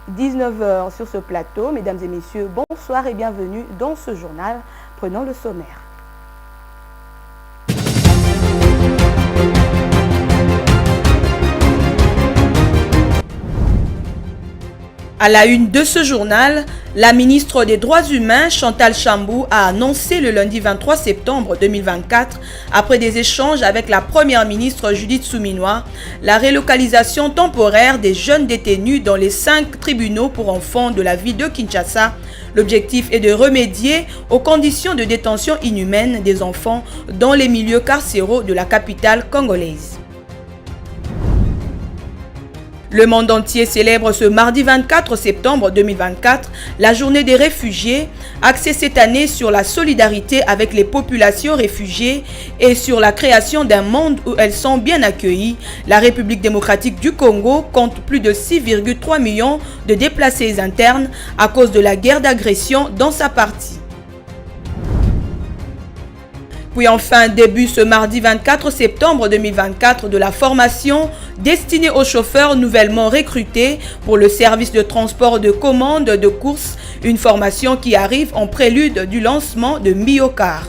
19 heures sur ce plateau. Mesdames et messieurs, bonsoir et bienvenue dans ce journal. Prenons le sommaire. À la une de ce journal, la ministre des Droits humains, Chantal Chambou, a annoncé le lundi 23 septembre 2024, après des échanges avec la première ministre Judith Suminwa, la relocalisation temporaire des jeunes détenus dans les 5 tribunaux pour enfants de la ville de Kinshasa. L'objectif est de remédier aux conditions de détention inhumaines des enfants dans les milieux carcéraux de la capitale congolaise. Le monde entier célèbre ce mardi 24 septembre 2024 la journée des réfugiés, axée cette année sur la solidarité avec les populations réfugiées et sur la création d'un monde où elles sont bien accueillies. La République démocratique du Congo compte plus de 6,3 millions de déplacés internes à cause de la guerre d'agression dans sa partie. Puis enfin, début ce mardi 24 septembre 2024 de la formation destinée aux chauffeurs nouvellement recrutés pour le service de transport de commandes de course, une formation qui arrive en prélude du lancement de Miocar.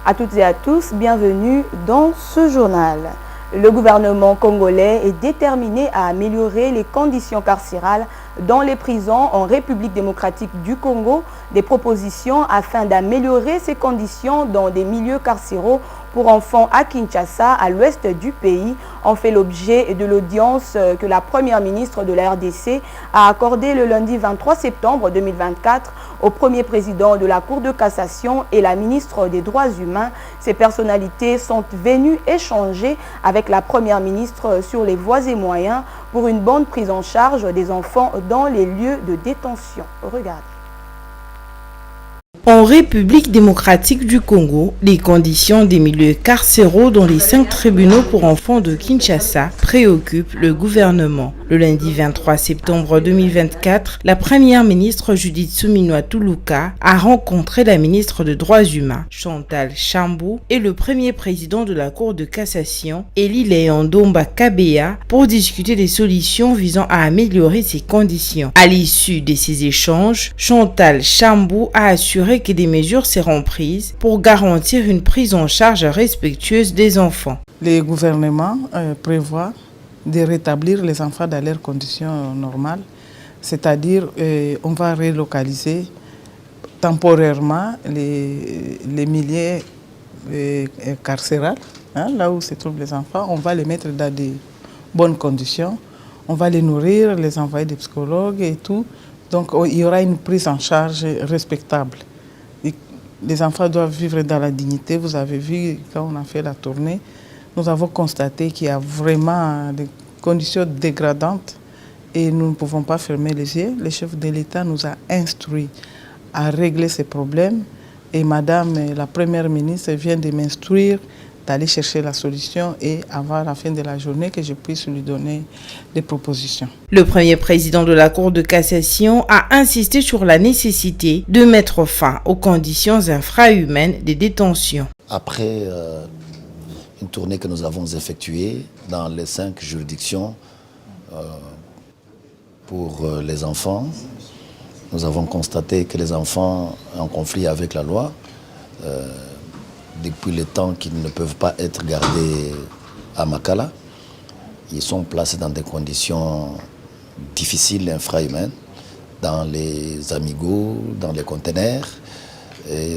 À toutes et à tous, bienvenue dans ce journal. Le gouvernement congolais est déterminé à améliorer les conditions carcérales dans les prisons en République démocratique du Congo. Des propositions afin d'améliorer ces conditions dans des milieux carcéraux pour enfants à Kinshasa, à l'ouest du pays, ont fait l'objet de l'audience que la première ministre de la RDC a accordée le lundi 23 septembre 2024 au premier président de la Cour de cassation et la ministre des Droits humains. Ces personnalités sont venues échanger avec la première ministre sur les voies et moyens pour une bonne prise en charge des enfants dans les lieux de détention. Regardez. En République démocratique du Congo, les conditions des milieux carcéraux dans les 5 tribunaux pour enfants de Kinshasa préoccupent le gouvernement. Le lundi 23 septembre 2024, la première ministre Judith Suminwa Tuluka a rencontré la ministre des Droits humains, Chantal Chambou, et le premier président de la Cour de cassation, Eli Leondomba Kabea, pour discuter des solutions visant à améliorer ces conditions. À l'issue de ces échanges, Chantal Chambou a assuré que des mesures seront prises pour garantir une prise en charge respectueuse des enfants. Le gouvernement prévoit de rétablir les enfants dans leurs conditions normales, c'est-à-dire on va relocaliser temporairement les milieux carcéraux, là où se trouvent les enfants, on va les mettre dans de bonnes conditions, on va les nourrir, les envoyer des psychologues et tout, donc il y aura une prise en charge respectable. Les enfants doivent vivre dans la dignité. Vous avez vu, quand on a fait la tournée, nous avons constaté qu'il y a vraiment des conditions dégradantes et nous ne pouvons pas fermer les yeux. Le chef de l'État nous a instruits à régler ces problèmes et Madame la Première ministre vient de m'instruire d'aller chercher la solution et avant la fin de la journée que je puisse lui donner des propositions. Le premier président de la Cour de cassation a insisté sur la nécessité de mettre fin aux conditions infrahumaines de détention. Après une tournée que nous avons effectuée dans les 5 juridictions pour les enfants, nous avons constaté que les enfants en conflit avec la loi, depuis le temps qu'ils ne peuvent pas être gardés à Makala, ils sont placés dans des conditions difficiles, infrahumaines, dans les amigos, dans les conteneurs.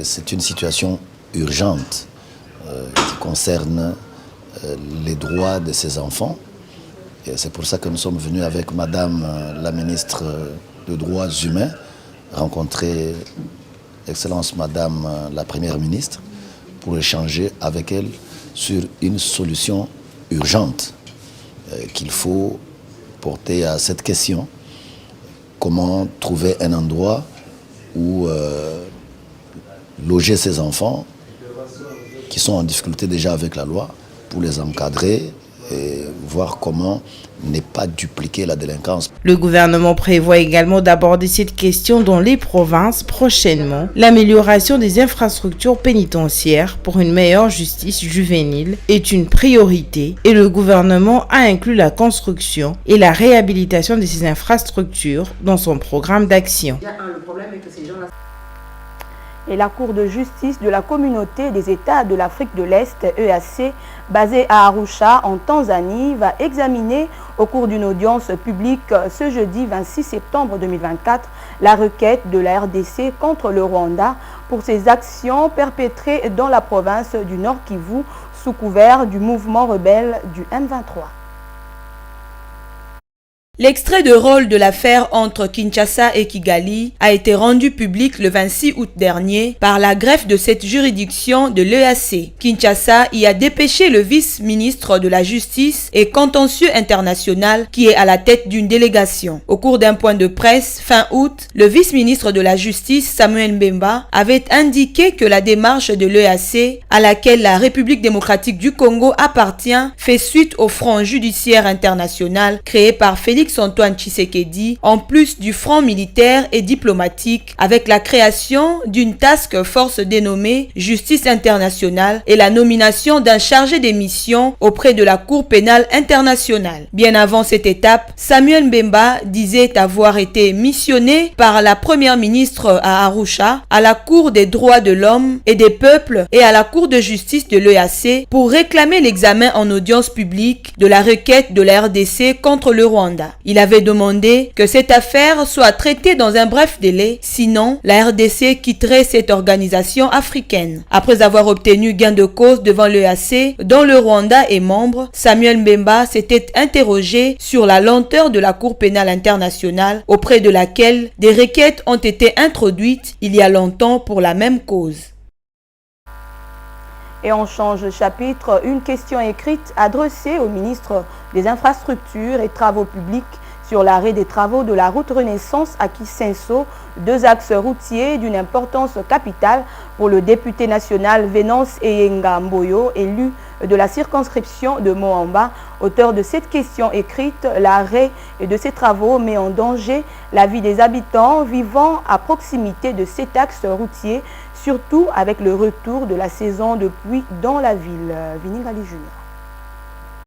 C'est une situation urgente qui concerne les droits de ces enfants. Et c'est pour ça que nous sommes venus avec Madame la ministre des Droits humains, rencontrer Excellence Madame la Première ministre, pour échanger avec elle sur une solution urgente qu'il faut porter à cette question. Comment trouver un endroit où loger ces enfants qui sont en difficulté déjà avec la loi pour les encadrer et voir comment ne pas dupliquer la délinquance. Le gouvernement prévoit également d'aborder cette question dans les provinces prochainement. L'amélioration des infrastructures pénitentiaires pour une meilleure justice juvénile est une priorité et le gouvernement a inclus la construction et la réhabilitation de ces infrastructures dans son programme d'action. Et la Cour de justice de la communauté des États de l'Afrique de l'Est, EAC, basée à Arusha, en Tanzanie, va examiner au cours d'une audience publique ce jeudi 26 septembre 2024 la requête de la RDC contre le Rwanda pour ses actions perpétrées dans la province du Nord Kivu sous couvert du mouvement rebelle du M23. L'extrait de rôle de l'affaire entre Kinshasa et Kigali a été rendu public le 26 août dernier par la greffe de cette juridiction de l'EAC. Kinshasa y a dépêché le vice-ministre de la Justice et contentieux international qui est à la tête d'une délégation. Au cours d'un point de presse fin août, le vice-ministre de la Justice Samuel Mbemba avait indiqué que la démarche de l'EAC, à laquelle la République démocratique du Congo appartient, fait suite au Front judiciaire international créé par Félix Antoine Tshisekedi, en plus du front militaire et diplomatique, avec la création d'une task force dénommée Justice internationale et la nomination d'un chargé des missions auprès de la Cour pénale internationale. Bien avant cette étape, Samuel Mbemba disait avoir été missionné par la première ministre à Arusha, à la Cour des droits de l'homme et des peuples et à la Cour de justice de l'EAC pour réclamer l'examen en audience publique de la requête de la RDC contre le Rwanda. Il avait demandé que cette affaire soit traitée dans un bref délai, sinon la RDC quitterait cette organisation africaine. Après avoir obtenu gain de cause devant l'EAC, dont le Rwanda est membre, Samuel Mbemba s'était interrogé sur la lenteur de la Cour pénale internationale auprès de laquelle des requêtes ont été introduites il y a longtemps pour la même cause. Et on change de chapitre, une question écrite adressée au ministre des Infrastructures et Travaux publics sur l'arrêt des travaux de la route Renaissance à Kisenso, deux axes routiers d'une importance capitale pour le député national Venance Eyenga Mboyo, élu de la circonscription de Moamba. Auteur de cette question écrite, l'arrêt de ces travaux met en danger la vie des habitants vivant à proximité de cet axe routier, surtout avec le retour de la saison de pluie dans la ville. Viningali Junior.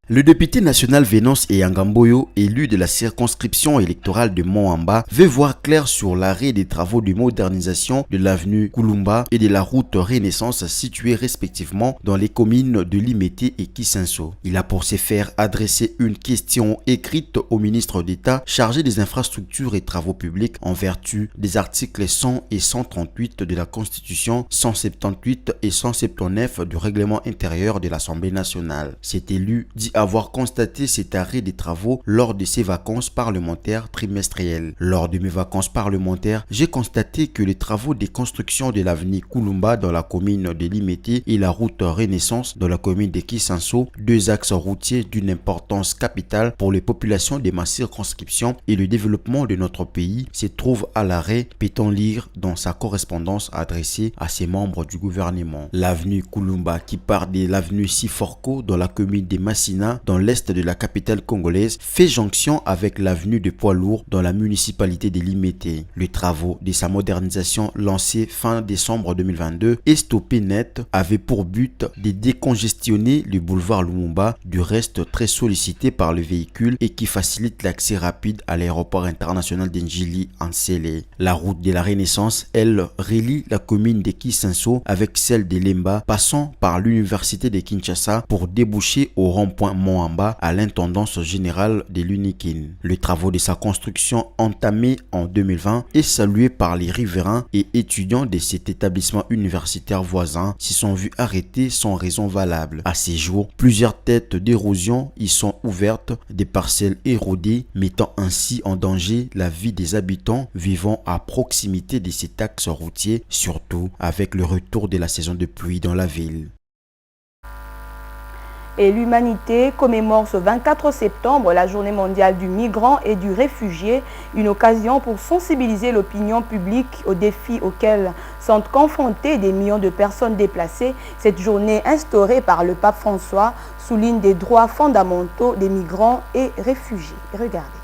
Le député national Venance Eyenga Mboyo, élu de la circonscription électorale de Moamba, veut voir clair sur l'arrêt des travaux de modernisation de l'avenue Kulumba et de la route Renaissance situées respectivement dans les communes de Limete et Kisenso. Il a pour ce faire adressé une question écrite au ministre d'État chargé des infrastructures et travaux publics en vertu des articles 100 et 138 de la Constitution, 178 et 179 du règlement intérieur de l'Assemblée nationale. Cet élu dit avoir constaté cet arrêt des travaux lors de ses vacances parlementaires trimestrielles. Lors de mes vacances parlementaires, j'ai constaté que les travaux de construction de l'avenue Kulumba dans la commune de Limete et la route Renaissance dans la commune de Kisenso, deux axes routiers d'une importance capitale pour les populations de ma circonscription et le développement de notre pays, se trouvent à l'arrêt, peut-on lire dans sa correspondance adressée à ses membres du gouvernement. L'avenue Kulumba qui part de l'avenue Siforko dans la commune de Massina dans l'est de la capitale congolaise fait jonction avec l'avenue de Poids-Lourds dans la municipalité de Limete. Les travaux de sa modernisation lancés fin décembre 2022 et stoppés net avaient pour but de décongestionner le boulevard Lumumba, du reste très sollicité par les véhicules et qui facilite l'accès rapide à l'aéroport international d'Njili en Sélé. La route de la Renaissance, elle, relie la commune de Kisenso avec celle de Lemba, passant par l'université de Kinshasa pour déboucher au rond-point Moamba à l'intendance générale de l'UNIKIN. Les travaux de sa construction entamés en 2020 et salués par les riverains et étudiants de cet établissement universitaire voisin s'y sont vus arrêtés sans raison valable. À ces jours, plusieurs têtes d'érosion y sont ouvertes, des parcelles érodées, mettant ainsi en danger la vie des habitants vivant à proximité de cet axe routier, surtout avec le retour de la saison de pluie dans la ville. Et l'humanité commémore ce 24 septembre la journée mondiale du migrant et du réfugié, une occasion pour sensibiliser l'opinion publique aux défis auxquels sont confrontés des millions de personnes déplacées. Cette journée instaurée par le pape François souligne des droits fondamentaux des migrants et réfugiés. Regardez.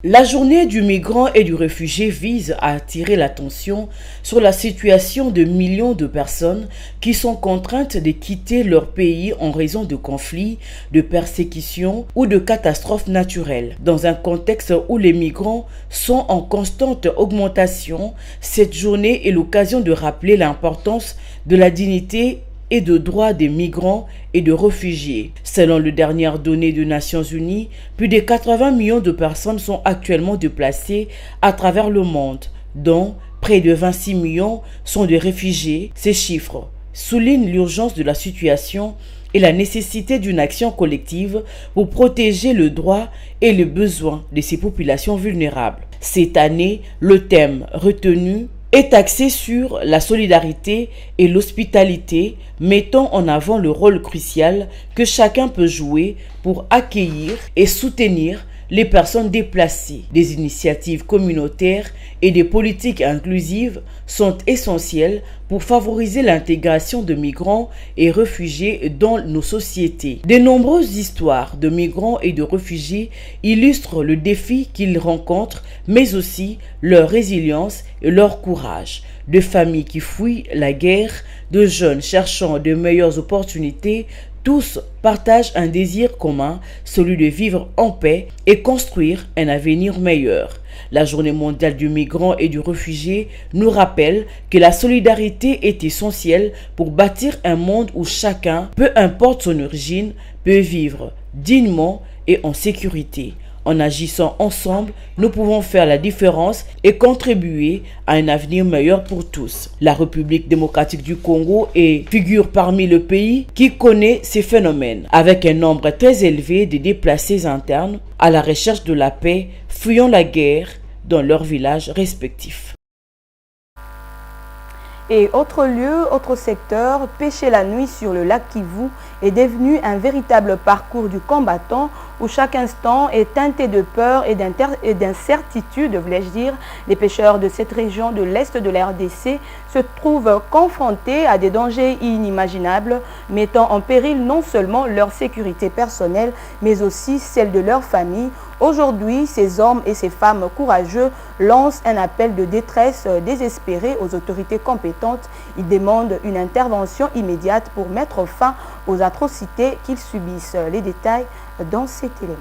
La journée du migrant et du réfugié vise à attirer l'attention sur la situation de millions de personnes qui sont contraintes de quitter leur pays en raison de conflits, de persécutions ou de catastrophes naturelles. Dans un contexte où les migrants sont en constante augmentation, cette journée est l'occasion de rappeler l'importance de la dignité et de droits des migrants et de réfugiés. Selon les dernières données des Nations Unies, plus de 80 millions de personnes sont actuellement déplacées à travers le monde, dont près de 26 millions sont des réfugiés. Ces chiffres soulignent l'urgence de la situation et la nécessité d'une action collective pour protéger le droit et les besoins de ces populations vulnérables. Cette année, le thème retenu est axé sur la solidarité et l'hospitalité, mettant en avant le rôle crucial que chacun peut jouer pour accueillir et soutenir les personnes déplacées. Des initiatives communautaires et des politiques inclusives sont essentielles pour favoriser l'intégration de migrants et réfugiés dans nos sociétés. De nombreuses histoires de migrants et de réfugiés illustrent le défi qu'ils rencontrent, mais aussi leur résilience et leur courage. De familles qui fuient la guerre, de jeunes cherchant de meilleures opportunités, tous partagent un désir commun, celui de vivre en paix et construire un avenir meilleur. La journée mondiale du migrant et du réfugié nous rappelle que la solidarité est essentielle pour bâtir un monde où chacun, peu importe son origine, peut vivre dignement et en sécurité. En agissant ensemble, nous pouvons faire la différence et contribuer à un avenir meilleur pour tous. La République démocratique du Congo figure parmi les pays qui connaît ces phénomènes, avec un nombre très élevé de déplacés internes à la recherche de la paix, fuyant la guerre dans leurs villages respectifs. Et autre lieu, autre secteur, pêcher la nuit sur le lac Kivu est devenu un véritable parcours du combattant où chaque instant est teinté de peur et d'incertitude, voulais-je dire. Les pêcheurs de cette région de l'Est de la RDC se trouvent confrontés à des dangers inimaginables, mettant en péril non seulement leur sécurité personnelle, mais aussi celle de leur famille. Aujourd'hui, ces hommes et ces femmes courageux lancent un appel de détresse désespéré aux autorités compétentes. Ils demandent une intervention immédiate pour mettre fin aux atrocités qu'ils subissent. Les détails dans cet élément.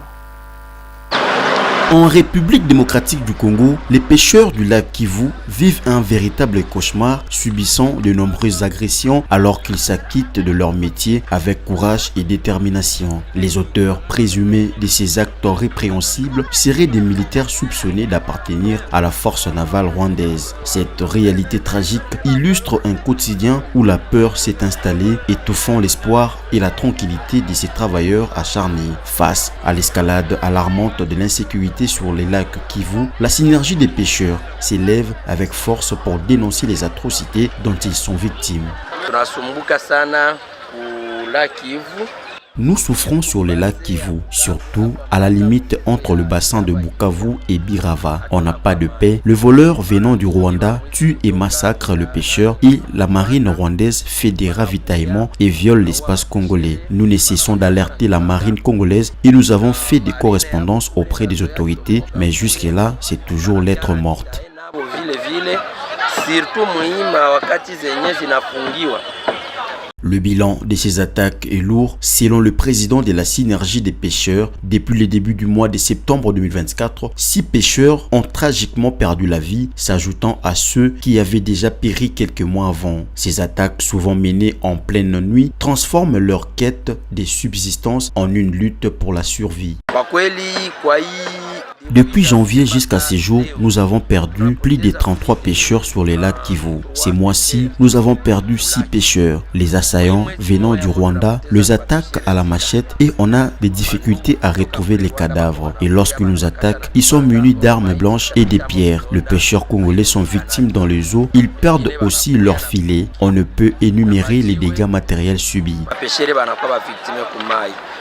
En République démocratique du Congo, les pêcheurs du lac Kivu vivent un véritable cauchemar, subissant de nombreuses agressions alors qu'ils s'acquittent de leur métier avec courage et détermination. Les auteurs présumés de ces actes répréhensibles seraient des militaires soupçonnés d'appartenir à la force navale rwandaise. Cette réalité tragique illustre un quotidien où la peur s'est installée, étouffant l'espoir et la tranquillité de ces travailleurs acharnés. Face à l'escalade alarmante de l'insécurité sur les lacs Kivu, la synergie des pêcheurs s'élève avec force pour dénoncer les atrocités dont ils sont victimes. Nous souffrons sur les lacs Kivu, surtout à la limite entre le bassin de Bukavu et Birava. On n'a pas de paix. Le voleur venant du Rwanda tue et massacre le pêcheur et la marine rwandaise fait des ravitaillements et viole l'espace congolais. Nous ne cessons d'alerter la marine congolaise et nous avons fait des correspondances auprès des autorités, mais jusque-là, c'est toujours lettre morte. Le bilan de ces attaques est lourd. Selon le président de la synergie des pêcheurs, depuis le début du mois de septembre 2024, 6 pêcheurs ont tragiquement perdu la vie, s'ajoutant à ceux qui avaient déjà péri quelques mois avant. Ces attaques, souvent menées en pleine nuit, transforment leur quête de subsistance en une lutte pour la survie. Depuis janvier jusqu'à ces jours, nous avons perdu plus de 33 pêcheurs sur les lacs Kivu. Ces mois-ci, nous avons perdu 6 pêcheurs. Les assaillants venant du Rwanda les attaquent à la machette et on a des difficultés à retrouver les cadavres. Et lorsqu'ils nous attaquent, ils sont munis d'armes blanches et des pierres. Les pêcheurs congolais sont victimes dans les eaux. Ils perdent aussi leurs filets. On ne peut énumérer les dégâts matériels subis.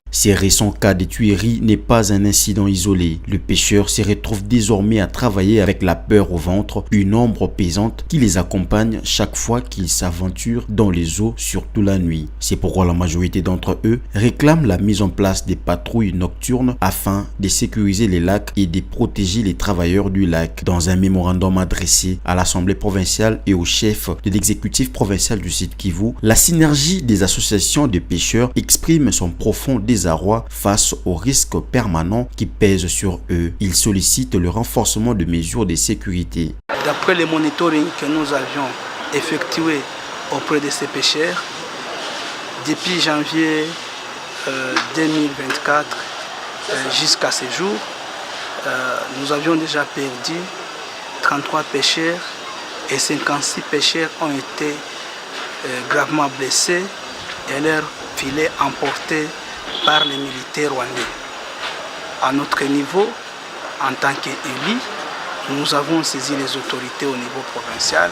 Ces récents cas de tuerie n'est pas un incident isolé. Le pêcheur se retrouve désormais à travailler avec la peur au ventre, une ombre pesante qui les accompagne chaque fois qu'ils s'aventurent dans les eaux, surtout la nuit. C'est pourquoi la majorité d'entre eux réclament la mise en place des patrouilles nocturnes afin de sécuriser les lacs et de protéger les travailleurs du lac. Dans un mémorandum adressé à l'Assemblée provinciale et au chef de l'exécutif provincial du Sud Kivu, la synergie des associations de pêcheurs exprime son profond désarroi face aux risques permanents qui pèsent sur eux. Ils sollicitent le renforcement de mesures de sécurité. D'après le monitoring que nous avions effectué auprès de ces pêcheurs, depuis janvier 2024 jusqu'à ce jour, nous avions déjà perdu 33 pêcheurs et 56 pêcheurs ont été gravement blessés et leurs filets emportés par les militaires rwandais. À notre niveau, en tant qu'élus, nous avons saisi les autorités au niveau provincial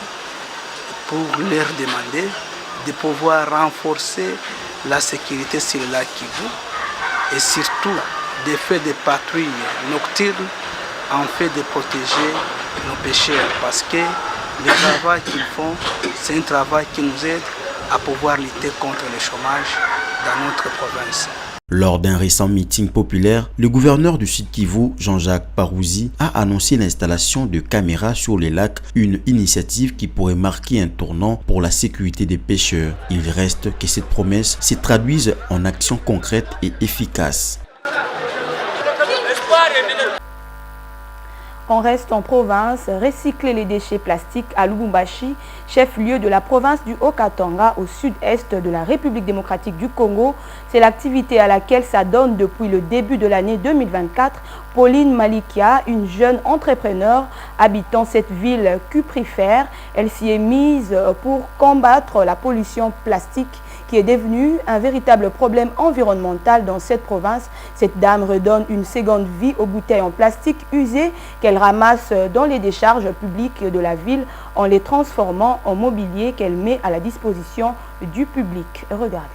pour leur demander de pouvoir renforcer la sécurité sur le lac Kivu et surtout de faire des patrouilles nocturnes en fait de protéger nos pêcheurs parce que le travail qu'ils font, c'est un travail qui nous aide à pouvoir lutter contre le chômage dans notre province. Lors d'un récent meeting populaire, le gouverneur du Sud Kivu, Jean-Jacques Parouzi, a annoncé l'installation de caméras sur les lacs, une initiative qui pourrait marquer un tournant pour la sécurité des pêcheurs. Il reste que cette promesse se traduise en actions concrètes et efficaces. On reste en province, recycler les déchets plastiques à Lubumbashi, chef-lieu de la province du Haut-Katanga au sud-est de la République démocratique du Congo. C'est l'activité à laquelle s'adonne depuis le début de l'année 2024 Pauline Malikia, une jeune entrepreneur habitant cette ville cuprifère. Elle s'y est mise pour combattre la pollution plastique qui est devenue un véritable problème environnemental dans cette province. Cette dame redonne une seconde vie aux bouteilles en plastique usées qu'elle ramasse dans les décharges publiques de la ville en les transformant en mobilier qu'elle met à la disposition du public. Regardez.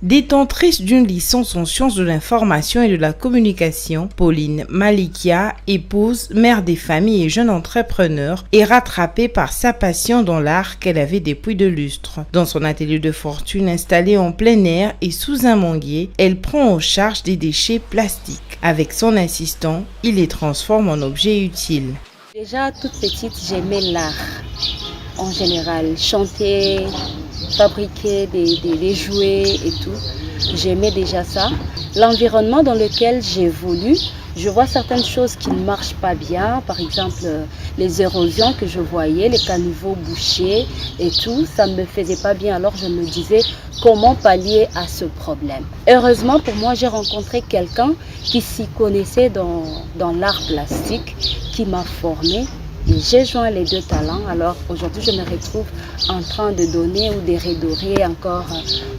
Détentrice d'une licence en sciences de l'information et de la communication, Pauline Malikia, épouse, mère des familles et jeune entrepreneur, est rattrapée par sa passion dans l'art qu'elle avait depuis de lustres. Dans son atelier de fortune installé en plein air et sous un manguier, elle prend en charge des déchets plastiques. Avec son assistant, il les transforme en objets utiles. Déjà, toute petite, j'aimais l'art en général, chanter, fabriquer des jouets et tout. J'aimais déjà ça. L'environnement dans lequel j'évolue, je vois certaines choses qui ne marchent pas bien. Par exemple, les érosions que je voyais, les caniveaux bouchés et tout, ça ne me faisait pas bien. Alors je me disais comment pallier à ce problème. Heureusement pour moi, j'ai rencontré quelqu'un qui s'y connaissait dans l'art plastique, qui m'a formée. Et j'ai joint les deux talents, alors aujourd'hui je me retrouve en train de donner ou de redorer encore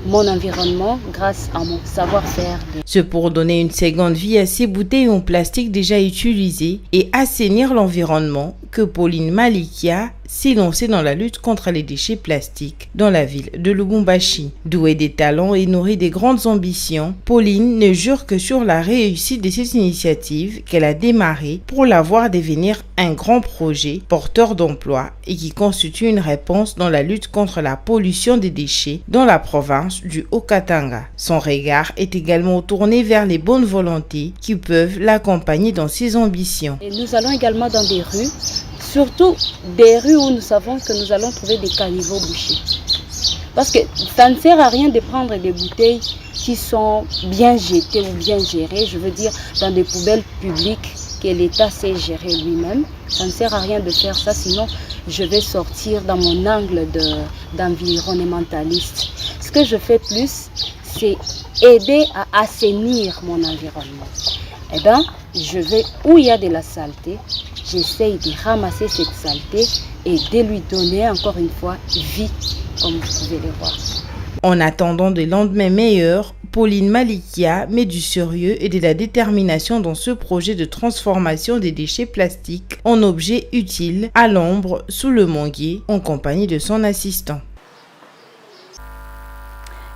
mon environnement grâce à mon savoir-faire. Ce pour donner une seconde vie à ces bouteilles en plastique déjà utilisées et assainir l'environnement que Pauline Malikia s'est lancée dans la lutte contre les déchets plastiques dans la ville de Lubumbashi. Douée des talents et nourrie des grandes ambitions, Pauline ne jure que sur la réussite de cette initiative qu'elle a démarrée pour la voir devenir un grand projet porteur d'emploi et qui constitue une réponse dans la lutte contre la pollution des déchets dans la province du Haut-Katanga. Son regard est également tourné vers les bonnes volontés qui peuvent l'accompagner dans ses ambitions. Et nous allons également dans des rues, surtout des rues où nous savons que nous allons trouver des caniveaux bouchés. Parce que ça ne sert à rien de prendre des bouteilles qui sont bien jetées ou bien gérées, je veux dire dans des poubelles publiques que l'État sait gérer lui-même. Ça ne sert à rien de faire ça, sinon je vais sortir dans mon angle d'environnementaliste. Ce que je fais plus, c'est aider à assainir mon environnement. eh bien, je vais où il y a de la saleté, j'essaye de ramasser cette saleté et de lui donner encore une fois vie, comme vous pouvez le voir. En attendant des lendemains meilleurs, Pauline Malikia met du sérieux et de la détermination dans ce projet de transformation des déchets plastiques en objets utiles à l'ombre sous le manguier en compagnie de son assistant.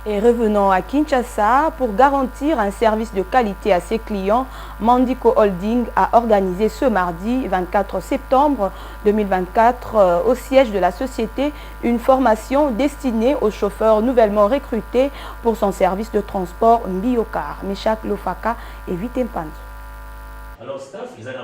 Et revenons à Kinshasa. Pour garantir un service de qualité à ses clients, Mandico Holding a organisé ce mardi 24 septembre 2024 au siège de la société une formation destinée aux chauffeurs nouvellement recrutés pour son service de transport Mbiocar. Meshak Lofaka et Vitempanzo.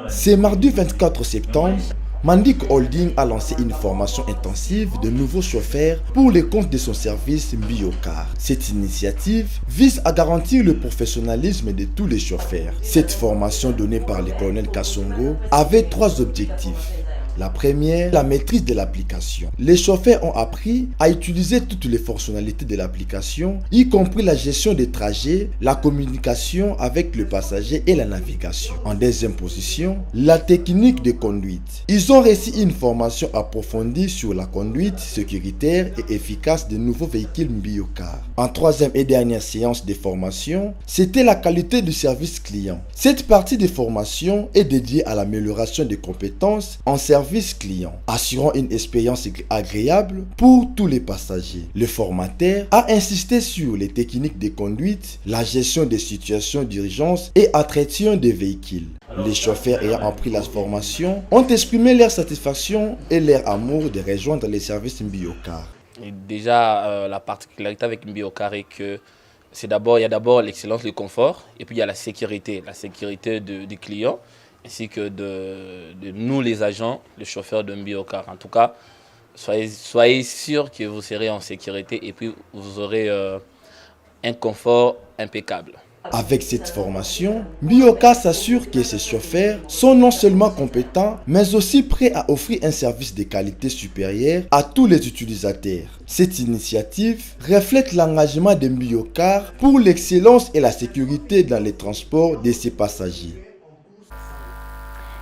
C'est mardi 24 septembre. Mandico Holding a lancé une formation intensive de nouveaux chauffeurs pour les comptes de son service Mbiocar. Cette initiative vise à garantir le professionnalisme de tous les chauffeurs. Cette formation donnée par le colonel Kassongo avait 3 objectifs. La première, la maîtrise de l'application. Les chauffeurs ont appris à utiliser toutes les fonctionnalités de l'application, y compris la gestion des trajets, la communication avec le passager et la navigation. En deuxième position, la technique de conduite. Ils ont reçu une formation approfondie sur la conduite sécuritaire et efficace des nouveaux véhicules Mbiocar. En troisième et dernière séance de formation, c'était la qualité du service client. Cette partie de formation est dédiée à l'amélioration des compétences en service client, assurant une expérience agréable pour tous les passagers. Le formateur a insisté sur les techniques de conduite, la gestion des situations d'urgence et entretien des véhicules. Les chauffeurs ayant appris la formation ont exprimé leur satisfaction et leur amour de rejoindre les services Mbiocar. Déjà, la particularité avec Mbiocar est que il y a d'abord l'excellence, le confort, et puis il y a la sécurité du client, ainsi que de nous les agents, les chauffeurs de Mbiocar. En tout cas, soyez sûrs que vous serez en sécurité et puis vous aurez un confort impeccable. Avec cette formation, Mbiocar s'assure que ses chauffeurs sont non seulement compétents, mais aussi prêts à offrir un service de qualité supérieure à tous les utilisateurs. Cette initiative reflète l'engagement de Mbiocar pour l'excellence et la sécurité dans les transports de ses passagers.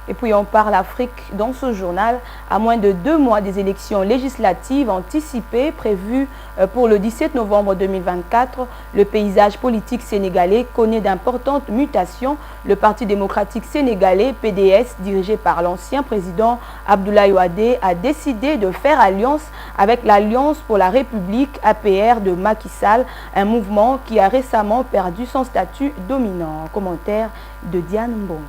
Et puis on parle Afrique dans ce journal. À moins de 2 mois des élections législatives anticipées prévues pour le 17 novembre 2024, le paysage politique sénégalais connaît d'importantes mutations. Le Parti démocratique sénégalais, PDS, dirigé par l'ancien président Abdoulaye Wade, a décidé de faire alliance avec l'Alliance pour la République, APR de Macky Sall, un mouvement qui a récemment perdu son statut dominant. Commentaire de Diane Mbonga.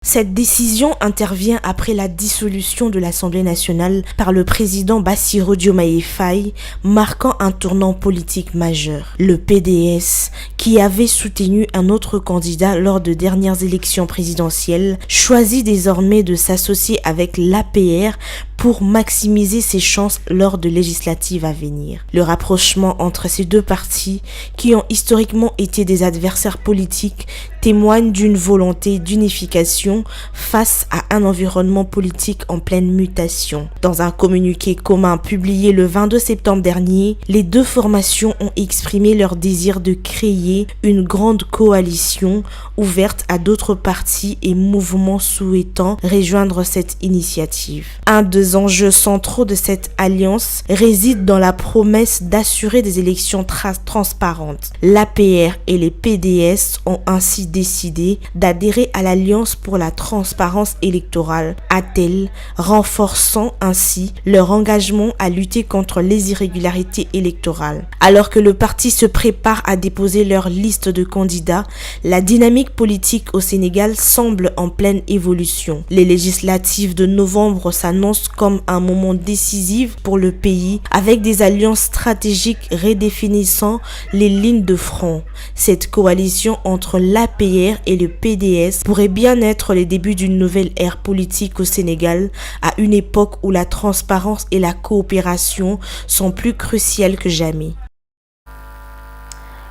Cette décision intervient après la dissolution de l'Assemblée nationale par le président Bassirou Diomaye Faye, marquant un tournant politique majeur. Le PDS, qui avait soutenu un autre candidat lors de dernières élections présidentielles, choisit désormais de s'associer avec l'APR pour maximiser ses chances lors de législatives à venir. Le rapprochement entre ces deux partis, qui ont historiquement été des adversaires politiques, témoigne d'une volonté d'unification face à un environnement politique en pleine mutation. Dans un communiqué commun publié le 22 septembre dernier, les deux formations ont exprimé leur désir de créer une grande coalition ouverte à d'autres partis et mouvements souhaitant rejoindre cette initiative. Un des enjeux centraux de cette alliance réside dans la promesse d'assurer des élections transparentes. L'APR et les PDS ont ainsi décidé d'adhérer à l'Alliance pour la transparence électorale, a-t-elle, renforçant ainsi leur engagement à lutter contre les irrégularités électorales. Alors que le parti se prépare à déposer leur liste de candidats, la dynamique politique au Sénégal semble en pleine évolution. Les législatives de novembre s'annoncent comme un moment décisif pour le pays, avec des alliances stratégiques redéfinissant les lignes de front. Cette coalition entre l'APR et le PDS pourrait bien être les débuts d'une nouvelle ère politique au Sénégal, à une époque où la transparence et la coopération sont plus cruciales que jamais.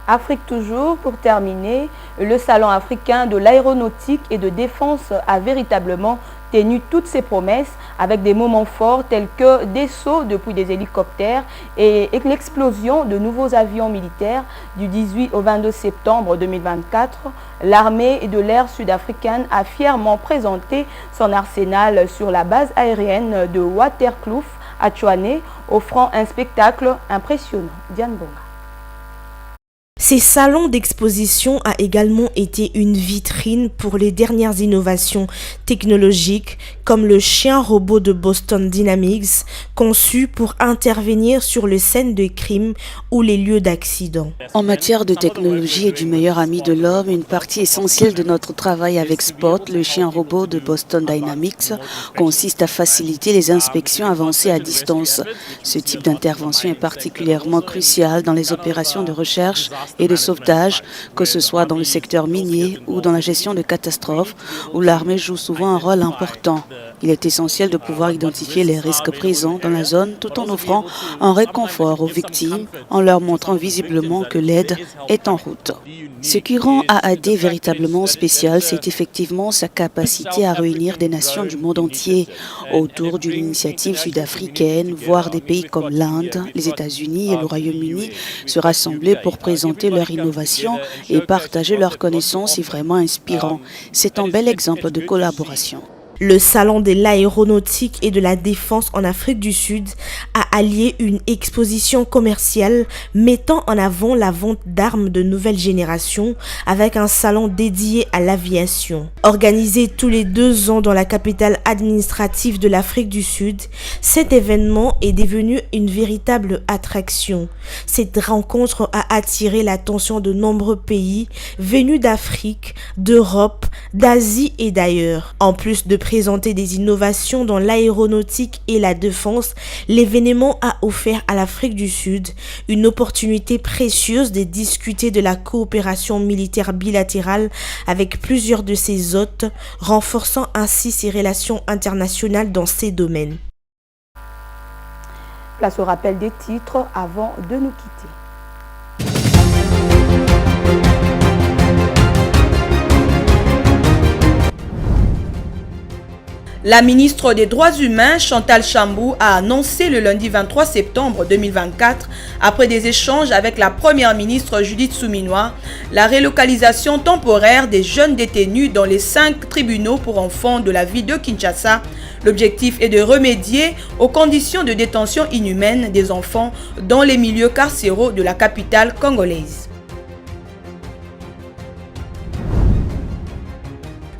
Afrique toujours, pour terminer, le Salon africain de l'aéronautique et de défense a véritablement tenu toutes ses promesses avec des moments forts tels que des sauts depuis des hélicoptères et l'explosion de nouveaux avions militaires du 18 au 22 septembre 2024. L'armée de l'air sud-africaine a fièrement présenté son arsenal sur la base aérienne de Waterkloof à Tshwane, offrant un spectacle impressionnant. Diane Bonga. Ces salons d'exposition a également été une vitrine pour les dernières innovations technologiques comme le chien robot de Boston Dynamics, conçu pour intervenir sur les scènes de crime ou les lieux d'accident. En matière de technologie et du meilleur ami de l'homme, une partie essentielle de notre travail avec Spot, le chien robot de Boston Dynamics, consiste à faciliter les inspections avancées à distance. Ce type d'intervention est particulièrement crucial dans les opérations de recherche et de sauvetage, que ce soit dans le secteur minier ou dans la gestion de catastrophes, où l'armée joue souvent un rôle important. Il est essentiel de pouvoir identifier les risques présents dans la zone tout en offrant un réconfort aux victimes, en leur montrant visiblement que l'aide est en route. Ce qui rend AAD véritablement spécial, c'est effectivement sa capacité à réunir des nations du monde entier autour d'une initiative sud-africaine, voire des pays comme l'Inde, les États-Unis et le Royaume-Uni se rassembler pour présenter leur innovation et partager leurs connaissances est vraiment inspirant. C'est un bel exemple de collaboration. Le Salon de l'aéronautique et de la défense en Afrique du Sud a allié une exposition commerciale mettant en avant la vente d'armes de nouvelle génération avec un salon dédié à l'aviation. Organisé tous les 2 ans dans la capitale administrative de l'Afrique du Sud, cet événement est devenu une véritable attraction. Cette rencontre a attiré l'attention de nombreux pays venus d'Afrique, d'Europe, d'Asie et d'ailleurs. En plus de présenter des innovations dans l'aéronautique et la défense, l'événement a offert à l'Afrique du Sud une opportunité précieuse de discuter de la coopération militaire bilatérale avec plusieurs de ses hôtes, renforçant ainsi ses relations internationales dans ces domaines. Place au rappel des titres avant de nous quitter. La ministre des Droits humains, Chantal Chambou, a annoncé le lundi 23 septembre 2024, après des échanges avec la première ministre Judith Suminwa, la relocalisation temporaire des jeunes détenus dans les 5 tribunaux pour enfants de la ville de Kinshasa. L'objectif est de remédier aux conditions de détention inhumaines des enfants dans les milieux carcéraux de la capitale congolaise.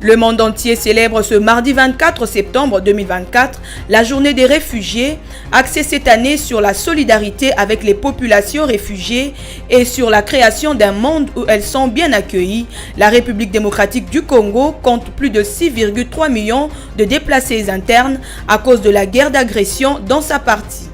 Le monde entier célèbre ce mardi 24 septembre 2024 la journée des réfugiés, axée cette année sur la solidarité avec les populations réfugiées et sur la création d'un monde où elles sont bien accueillies. La République démocratique du Congo compte plus de 6,3 millions de déplacés internes à cause de la guerre d'agression dans sa partie.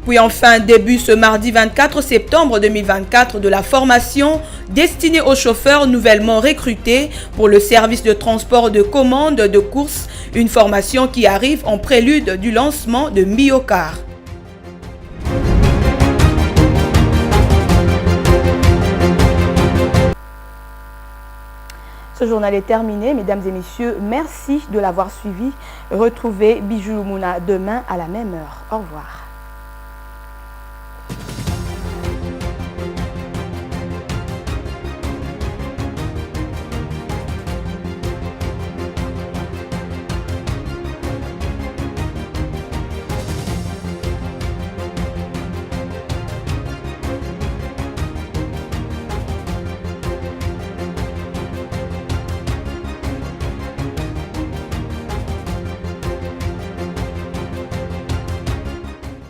Puis enfin, début ce mardi 24 septembre 2024 de la formation destinée aux chauffeurs nouvellement recrutés pour le service de transport de commandes de course, une formation qui arrive en prélude du lancement de Mbiocar. Ce journal est terminé, mesdames et messieurs. Merci de l'avoir suivi. Retrouvez Bijou Mouna demain à la même heure. Au revoir.